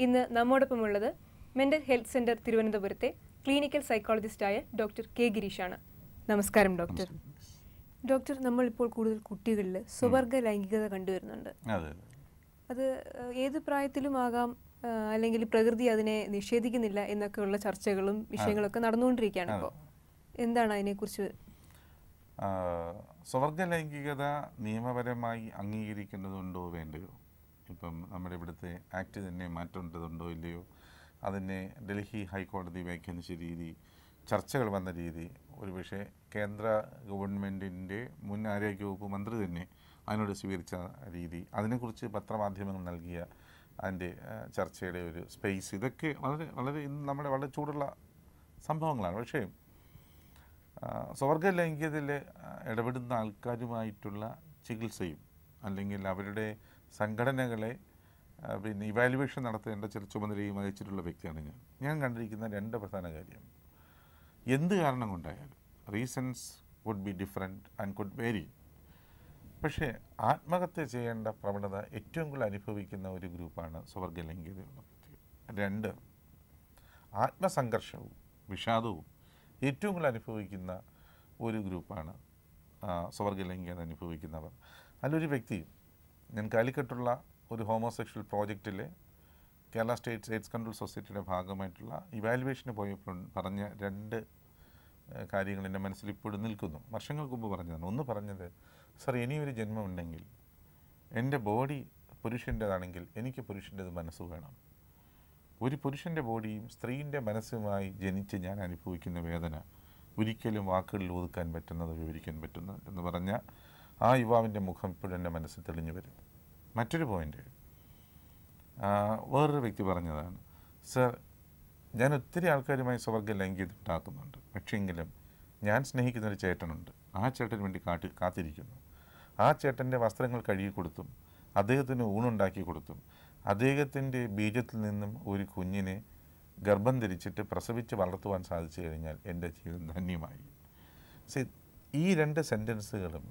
ഇന്ന് നമ്മോടൊപ്പമുള്ളത് mental health centre തിരുവനന്തപുരത്തെ clinical സൈക്കോളജിസ്റ്റായ doctor K ഗിരീഷാണ്. നമസ്കാരം ഡോക്ടർ. ഡോക്ടർ, നമ്മളിപ്പോൾ കൂടുതൽ കുട്ടികളിൽ സ്വവർഗ ലൈംഗികത കണ്ടുവരുന്നുണ്ട്. അത് ഏത് പ്രായത്തിലും ആകാം, അല്ലെങ്കിൽ പ്രകൃതി അതിനെ നിഷേധിക്കുന്നില്ല എന്നൊക്കെയുള്ള ചർച്ചകളും വിഷയങ്ങളൊക്കെ നടന്നുകൊണ്ടിരിക്കുകയാണ്. ഇപ്പോൾ എന്താണ് അതിനെക്കുറിച്ച്? സ്വവർഗ ലൈംഗികത നിയമപരമായി അംഗീകരിക്കേണ്ടതുണ്ടോ വേണ്ടയോ? ഇപ്പം നമ്മുടെ ഇവിടുത്തെ ആക്ട് തന്നെ മാറ്റേണ്ടതുണ്ടോ ഇല്ലയോ? അതിനെ ഡൽഹി ഹൈക്കോടതി വ്യാഖ്യാനിച്ച രീതി, ചർച്ചകൾ വന്ന രീതി, ഒരുപക്ഷെ കേന്ദ്ര ഗവൺമെൻറ്റിൻ്റെ മുൻ ആരോഗ്യവകുപ്പ് മന്ത്രി തന്നെ അതിനോട് സ്വീകരിച്ച രീതി, അതിനെക്കുറിച്ച് പത്രമാധ്യമങ്ങൾ നൽകിയ അതിൻ്റെ ചർച്ചയുടെ ഒരു സ്പേസ്, ഇതൊക്കെ വളരെ വളരെ ഇന്ന് നമ്മുടെ വളരെ ചൂടുള്ള സംഭവങ്ങളാണ്. പക്ഷേ സ്വവർഗ ലൈംഗികതയിൽ ഇടപെടുന്ന ആൾക്കാരുമായിട്ടുള്ള ചികിത്സയും അല്ലെങ്കിൽ അവരുടെ സംഘടനകളെ ഇവാലുവേഷൻ നടത്തേണ്ട ചില ചുമതലയും വഹിച്ചിട്ടുള്ള വ്യക്തിയാണ് ഞാൻ കണ്ടിരിക്കുന്ന രണ്ട് പ്രധാന കാര്യം. എന്ത് കാരണം കൊണ്ടായാലും reasons would be different and could vary. പക്ഷേ ആത്മഹത്യ ചെയ്യേണ്ട പ്രവണത ഏറ്റവും കൂടുതൽ അനുഭവിക്കുന്ന ഒരു ഗ്രൂപ്പാണ് സ്വവർഗ ലൈംഗികതയുള്ള വ്യക്തികൾ. രണ്ട്, ആത്മസംഘർഷവും വിഷാദവും ഏറ്റവും കൂടുതൽ അനുഭവിക്കുന്ന ഒരു ഗ്രൂപ്പാണ് സ്വവർഗ ലൈംഗികത അനുഭവിക്കുന്നവർ. അതിലൊരു വ്യക്തി, ഞാൻ കാലിക്കട്ടുള്ള ഒരു ഹോമോസെക്ഷൽ പ്രോജക്റ്റിലെ കേരള സ്റ്റേറ്റ് എയ്ഡ്സ് കൺട്രോൾ സൊസൈറ്റിയുടെ ഭാഗമായിട്ടുള്ള ഇവാലുവേഷന് പോയപ്പോൾ പറഞ്ഞ രണ്ട് കാര്യങ്ങൾ എൻ്റെ മനസ്സിൽ ഇപ്പോഴും നിൽക്കുന്നു. വർഷങ്ങൾക്ക് മുമ്പ് പറഞ്ഞതാണ്. ഒന്ന് പറഞ്ഞത്, സർ, ഇനിയൊരു ജന്മം ഉണ്ടെങ്കിൽ എൻ്റെ ബോഡി പുരുഷൻ്റേതാണെങ്കിൽ എനിക്ക് പുരുഷൻ്റേത് മനസ്സ് വേണം. ഒരു പുരുഷൻ്റെ ബോഡിയും സ്ത്രീൻ്റെ മനസ്സുമായി ജനിച്ച് ഞാൻ അനുഭവിക്കുന്ന വേദന ഒരിക്കലും വാക്കുകളിൽ ഒതുക്കാൻ പറ്റുന്നത്, വിവരിക്കാൻ പറ്റുന്നത് എന്ന് പറഞ്ഞ ആ യുവാവിൻ്റെ മുഖം ഇപ്പോഴും എൻ്റെ മനസ്സിൽ തെളിഞ്ഞു വരും. മറ്റൊരു പോയിൻ്റ്, വേറൊരു വ്യക്തി പറഞ്ഞതാണ്, സർ, ഞാൻ ഒത്തിരി ആൾക്കാരുമായി സ്വവർഗ ലൈംഗികത ഉണ്ടാക്കുന്നുണ്ട്, പക്ഷേങ്കിലും ഞാൻ സ്നേഹിക്കുന്നൊരു ചേട്ടനുണ്ട്. ആ ചേട്ടന് വേണ്ടി കാത്തിരിക്കുന്നു. ആ ചേട്ടൻ്റെ വസ്ത്രങ്ങൾ കഴുകി കൊടുത്തും അദ്ദേഹത്തിന് ഊണുണ്ടാക്കി കൊടുത്തും അദ്ദേഹത്തിൻ്റെ ബീജത്തിൽ നിന്നും ഒരു കുഞ്ഞിനെ ഗർഭം ധരിച്ചിട്ട് പ്രസവിച്ച് വളർത്തുവാൻ സാധിച്ചു കഴിഞ്ഞാൽ എൻ്റെ ജീവിതം ധന്യമായി. ഈ രണ്ട് സെൻറ്റൻസുകളും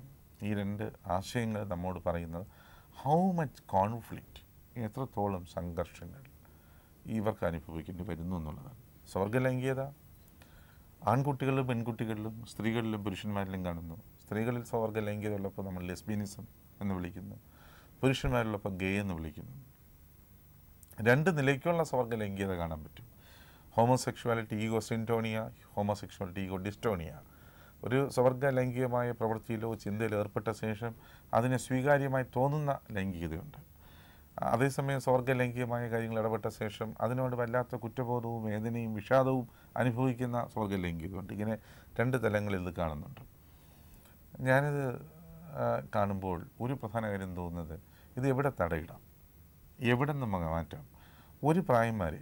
ഈ രണ്ട് ആശയങ്ങൾ നമ്മോട് പറയുന്നത് ഹൗ മച്ച് കോൺഫ്ലിക്റ്റ്, എത്രത്തോളം സംഘർഷങ്ങൾ ഇവർക്ക് അനുഭവിക്കേണ്ടി വരുന്നു എന്നുള്ളതാണ്. സ്വവർഗ ലൈംഗികത ആൺകുട്ടികളിലും പെൺകുട്ടികളിലും സ്ത്രീകളിലും പുരുഷന്മാരിലും കാണുന്നു. സ്ത്രീകളിൽ സ്വവർഗ ലൈംഗികത ഉള്ളപ്പോൾ നമ്മൾ ലെസ്ബിയനിസം എന്ന് വിളിക്കുന്നു, പുരുഷന്മാരിലുള്ളപ്പോൾ ഗേ എന്ന് വിളിക്കുന്നു. രണ്ട് നിലയ്ക്കുള്ള സ്വവർഗ ലൈംഗികത കാണാൻ പറ്റും. Homosexuality ego syntonia, homosexuality ego dystonia. ഒരു സ്വവർഗ ലൈംഗികമായ പ്രവൃത്തിയിലോ ചിന്തയിലോ ഏർപ്പെട്ട ശേഷം അതിനെ സ്വീകാര്യമായി തോന്നുന്ന ലൈംഗികതയുണ്ട്. അതേസമയം സ്വവർഗ ലൈംഗികമായ കാര്യങ്ങൾ ഇടപെട്ട ശേഷം അതിനോട് വല്ലാത്ത കുറ്റബോധവും വേദനയും വിഷാദവും അനുഭവിക്കുന്ന സ്വവർഗ ലൈംഗികതയുണ്ട്. ഇങ്ങനെ രണ്ട് തലങ്ങളിൽ ഇത് കാണുന്നുണ്ട്. ഞാനിത് കാണുമ്പോൾ ഒരു പ്രധാന കാര്യം തോന്നുന്നത്, ഇത് എവിടെ തടയിടാം, എവിടെ നിന്ന് മാറ്റാം? ഒരു പ്രായം വരെ,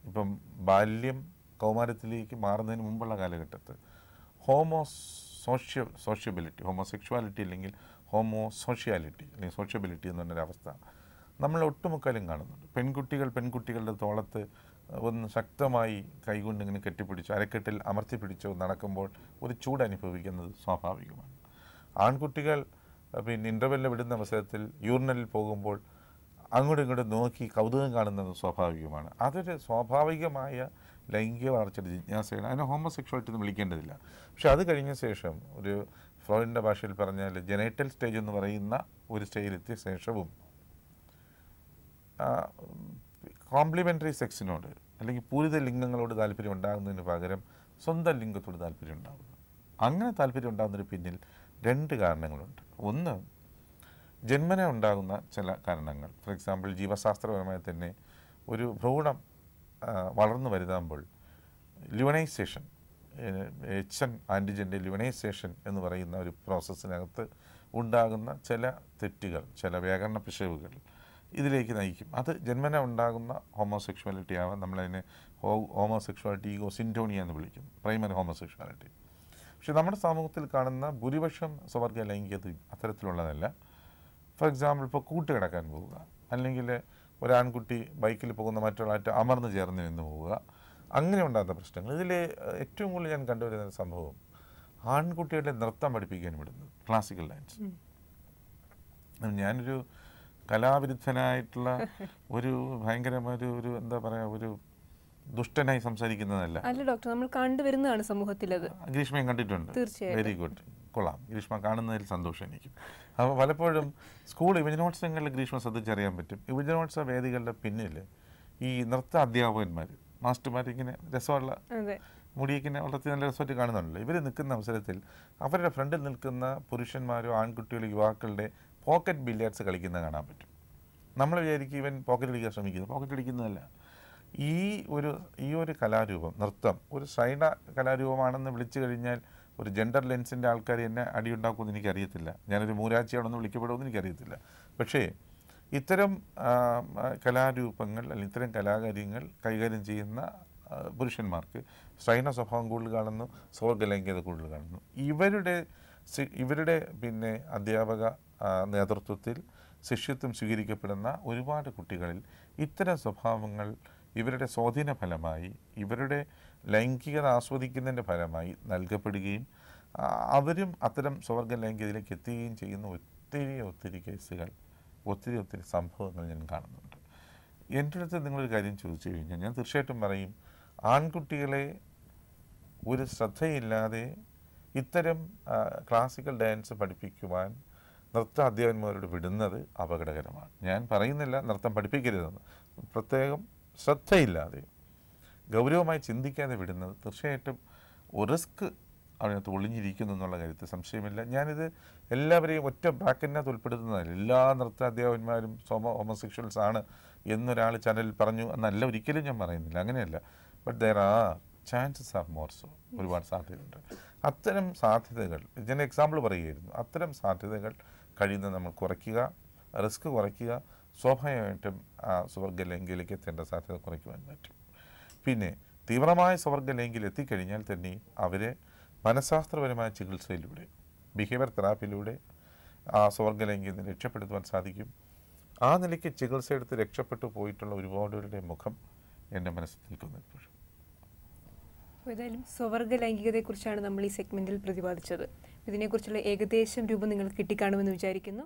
ഇപ്പം ബാല്യം കൗമാരത്തിലേക്ക് മാറുന്നതിന് മുമ്പുള്ള കാലഘട്ടത്ത് ഹോമോസെക്ഷുവാലിറ്റി അല്ലെങ്കിൽ സോഷ്യാലിറ്റി അല്ലെങ്കിൽ സോഷ്യബിലിറ്റി എന്ന് പറഞ്ഞൊരവസ്ഥ നമ്മൾ ഒട്ടുമുക്കാലും കാണുന്നുണ്ട്. പെൺകുട്ടികളുടെ തോളത്ത് ഒന്ന് ശക്തമായി കൈകൊണ്ട് ഇങ്ങനെ കെട്ടിപ്പിടിച്ചോ അരക്കെട്ടിൽ അമർത്തി പിടിച്ചോ നടക്കുമ്പോൾ ഒരു ചൂട് അനുഭവിക്കുന്നത് സ്വാഭാവികമാണ്. ആൺകുട്ടികൾ ഇൻ്റർവെല്ലിൽ വിടുന്ന അവസരത്തിൽ യൂറിനലിൽ പോകുമ്പോൾ അങ്ങോട്ടും ഇങ്ങോട്ടും നോക്കി കൗതുകം കാണുന്നത് സ്വാഭാവികമാണ്. അതൊരു സ്വാഭാവികമായ ലൈംഗിക വളർച്ചയുടെ ജിജ്ഞാസയാണ്. അതിനെ ഹോമോസെക്ഷുവാലിറ്റി എന്ന് വിളിക്കേണ്ടതില്ല. പക്ഷെ അത് കഴിഞ്ഞ ശേഷം ഒരു ഫ്രോയിഡിൻ്റെ ഭാഷയിൽ പറഞ്ഞാൽ ജെനൈറ്റൽ സ്റ്റേജ് എന്ന് പറയുന്ന ഒരു സ്റ്റേജിലെത്തിയ ശേഷവും കോംപ്ലിമെൻ്ററി സെക്സിനോട് അല്ലെങ്കിൽ പൂരിത ലിംഗങ്ങളോട് താല്പര്യം ഉണ്ടാകുന്നതിന് പകരം സ്വന്തം ലിംഗത്തോട് താല്പര്യം ഉണ്ടാകുന്നു. അങ്ങനെ താല്പര്യം ഉണ്ടാകുന്നതിന് പിന്നിൽ രണ്ട് കാരണങ്ങളുണ്ട്. ഒന്ന്, ജന്മന ഉണ്ടാകുന്ന ചില കാരണങ്ങൾ. ഫോർ എക്സാമ്പിൾ, ജീവശാസ്ത്രപരമായി തന്നെ ഒരു ഭ്രൂണം വളർന്നു വലുതാകുമ്പോൾ ലിവനൈസേഷൻ, HN ആൻറ്റിജൻ്റെ ലിവനൈസേഷൻ എന്ന് പറയുന്ന ഒരു പ്രോസസ്സിനകത്ത് ഉണ്ടാകുന്ന ചില തെറ്റുകൾ, ചില വ്യാകരണ പിശകുകൾ ഇതിലേക്ക് നയിക്കും. അത് ജന്മന ഉണ്ടാകുന്ന ഹോമോസെക്ഷുവാലിറ്റി ആവാം. നമ്മളതിനെ ഹോമോസെക്ഷുവാലിറ്റി ഈഗോ സിൻറ്റോണിയ എന്ന് വിളിക്കും, പ്രൈമറി ഹോമോസെക്ഷുവാലിറ്റി. പക്ഷെ നമ്മുടെ സമൂഹത്തിൽ കാണുന്ന ഭൂരിപക്ഷം സ്വവർഗ ലൈംഗികത അത്തരത്തിലുള്ളതല്ല. ഫോർ എക്സാമ്പിൾ, ഇപ്പോൾ കൂട്ടുകിടക്കാൻ പോവുക, അല്ലെങ്കിൽ ഒരാൺകുട്ടി ബൈക്കിൽ പോകുന്ന മറ്റൊരാളായിട്ട് അമർന്ന് ചേർന്ന് നിന്ന് പോവുക, അങ്ങനെ ഉണ്ടാകുന്ന പ്രശ്നങ്ങൾ. ഇതിൽ ഏറ്റവും കൂടുതൽ ഞാൻ കണ്ടുവരുന്ന സംഭവം, ആൺകുട്ടികളെ നൃത്തം പഠിപ്പിക്കാൻ വിടുന്നത്, ക്ലാസിക്കൽ ഡാൻസ്. ഞാനൊരു കലാവിരുദ്ധനായിട്ടുള്ള ഒരു ഭയങ്കരമായ ഒരു എന്താ പറയുക, ഒരു ദുഷ്ടനായി സംസാരിക്കുന്നതല്ല. അല്ല ഡോക്ടർ, നമ്മൾ കണ്ടുവരുന്നതാണ് സമൂഹത്തിലത്. ഗ്രീഷ്മയും കണ്ടിട്ടുണ്ട്. തീർച്ചയായും. വെരി ഗുഡ്, കൊള്ളാം. ഗ്രീഷ്മ കാണുന്നതിൽ സന്തോഷം എനിക്ക്. അപ്പോൾ പലപ്പോഴും സ്കൂൾ യുവജനോത്സവങ്ങളിൽ ഗ്രീഷ്മ ശ്രദ്ധിച്ചറിയാൻ പറ്റും. യുവജനോത്സവ വേദികളുടെ പിന്നിൽ ഈ നൃത്ത അധ്യാപകന്മാർ, മാസ്റ്റർമാർ ഇങ്ങനെ രസമുള്ള മുടിയിങ്ങനെ വളർത്തി നല്ല രസമായിട്ട് കാണുന്നുണ്ടല്ലോ. ഇവർ നിൽക്കുന്ന അവസരത്തിൽ അവരുടെ ഫ്രണ്ടിൽ നിൽക്കുന്ന പുരുഷന്മാരോ ആൺകുട്ടികളോ യുവാക്കളുടെ പോക്കറ്റ് ബില്ലിയാർഡ്സ് കളിക്കുന്നത് കാണാൻ പറ്റും. നമ്മൾ വിചാരിക്കും ഇവൻ പോക്കറ്റ് അടിക്കാൻ ശ്രമിക്കുന്നത്. പോക്കറ്റ് അടിക്കുന്നതല്ല. ഈ ഒരു കലാരൂപം, നൃത്തം ഒരു ശ്രൈണ കലാരൂപമാണെന്ന് വിളിച്ചു കഴിഞ്ഞാൽ ഒരു ജെൻഡർ ലെൻസിൻ്റെ ആൾക്കാർ എന്നെ അടിയുണ്ടാക്കുമെന്ന് എനിക്കറിയത്തില്ല. ഞാനൊരു മൂരാച്ചിയാണെന്ന് വിളിക്കപ്പെടുമെന്ന് എനിക്കറിയത്തില്ല. പക്ഷേ ഇത്തരം കലാരൂപങ്ങൾ അല്ലെങ്കിൽ ഇത്തരം കലാകാര്യങ്ങൾ കൈകാര്യം ചെയ്യുന്ന പുരുഷന്മാർക്ക് ശ്രൈണ സ്വഭാവം കൂടുതൽ കാണുന്നു, സ്വർഗ്ഗലൈംഗികത കൂടുതൽ കാണുന്നു. ഇവരുടെ പിന്നെ അധ്യാപക നേതൃത്വത്തിൽ ശിഷ്യത്വം സ്വീകരിക്കപ്പെടുന്ന ഒരുപാട് കുട്ടികളിൽ ഇത്തരം സ്വഭാവങ്ങൾ ഇവരുടെ സ്വാധീന ഫലമായി, ഇവരുടെ ലൈംഗികത ആസ്വദിക്കുന്നതിൻ്റെ ഫലമായി നൽകപ്പെടുകയും അവരും അത്തരം സ്വർഗ്ഗ ലൈംഗികതയിലേക്ക് എത്തുകയും ചെയ്യുന്ന ഒത്തിരി കേസുകൾ, ഒത്തിരി സംഭവങ്ങൾ ഞാൻ കാണുന്നുണ്ട്. എൻ്റെ അടുത്ത് നിങ്ങളൊരു കാര്യം ചോദിച്ചു കഴിഞ്ഞാൽ ഞാൻ തീർച്ചയായിട്ടും പറയും, ആൺകുട്ടികളെ ഒരു ശ്രദ്ധയില്ലാതെ ഇത്തരം ക്ലാസിക്കൽ ഡാൻസ് പഠിപ്പിക്കുവാൻ നൃത്ത അധ്യാപകന്മാരോട് വിടുന്നത് അപകടകരമാണ്. ഞാൻ പറയുന്നില്ല നൃത്തം പഠിപ്പിക്കരുതെന്ന്, പ്രത്യേകം ശ്രദ്ധയില്ലാതെ ഗൗരവമായി ചിന്തിക്കാതെ വിടുന്നത് തീർച്ചയായിട്ടും റിസ്ക് അതിനകത്ത് ഒളിഞ്ഞിരിക്കുന്നു എന്നുള്ള കാര്യത്തിൽ സംശയമില്ല. ഞാനിത് എല്ലാവരെയും ഒറ്റ ബ്രാക്കറ്റിനകത്ത് ഉൾപ്പെടുത്തുന്നതല്ല. എല്ലാ നൃത്ത അധ്യാപകന്മാരും ഹോമോസെക്ഷൽസ് ആണ് എന്നൊരാൾ ചാനലിൽ പറഞ്ഞു എന്നല്ല ഒരിക്കലും ഞാൻ പറയുന്നില്ല, അങ്ങനെയല്ല. But there are chances are more so. ഒരുപാട് സാധ്യതയുണ്ട്. അത്തരം സാധ്യതകൾ ഞാൻ എക്സാമ്പിൾ പറയുകയായിരുന്നു. അത്തരം സാധ്യതകൾ കഴിയുന്നത് നമ്മൾ കുറയ്ക്കുക, റിസ്ക് കുറയ്ക്കുക, സ്വാഭാവികമായിട്ടും സ്വർഗ്ഗ ലൈംഗികയിലേക്ക് എത്തേണ്ട സാധ്യത കുറയ്ക്കുവാൻ പറ്റും. പിന്നെ തീവ്രമായ സ്വർഗ്ഗ ലൈംഗികയിൽ എത്തിക്കഴിഞ്ഞാൽ തന്നെയും അവരെ മനഃശാസ്ത്രപരമായ ചികിത്സയിലൂടെ, ബിഹേവിയർ തെറാപ്പിയിലൂടെ ആ സ്വർഗ്ഗ ലൈംഗികത രക്ഷപ്പെടുത്തുവാൻ സാധിക്കും. ആ നിലയ്ക്ക് ചികിത്സ എടുത്ത് രക്ഷപ്പെട്ടു പോയിട്ടുള്ള ഒരുപാട് പേരുടെ മുഖം എൻ്റെ മനസ്സിൽ നിൽക്കുന്നു ഇപ്പോഴും. ഏതായാലും സ്വർഗ്ഗ ലൈംഗികതയെക്കുറിച്ചാണ് നമ്മൾ ഈ സെഗ്മെൻറ്റിൽ പ്രതിപാദിച്ചത്. ഇതിനെക്കുറിച്ചുള്ള ഏകദേശം രൂപം നിങ്ങൾക്ക് കിട്ടിക്കാണുമെന്ന് വിചാരിക്കുന്നു.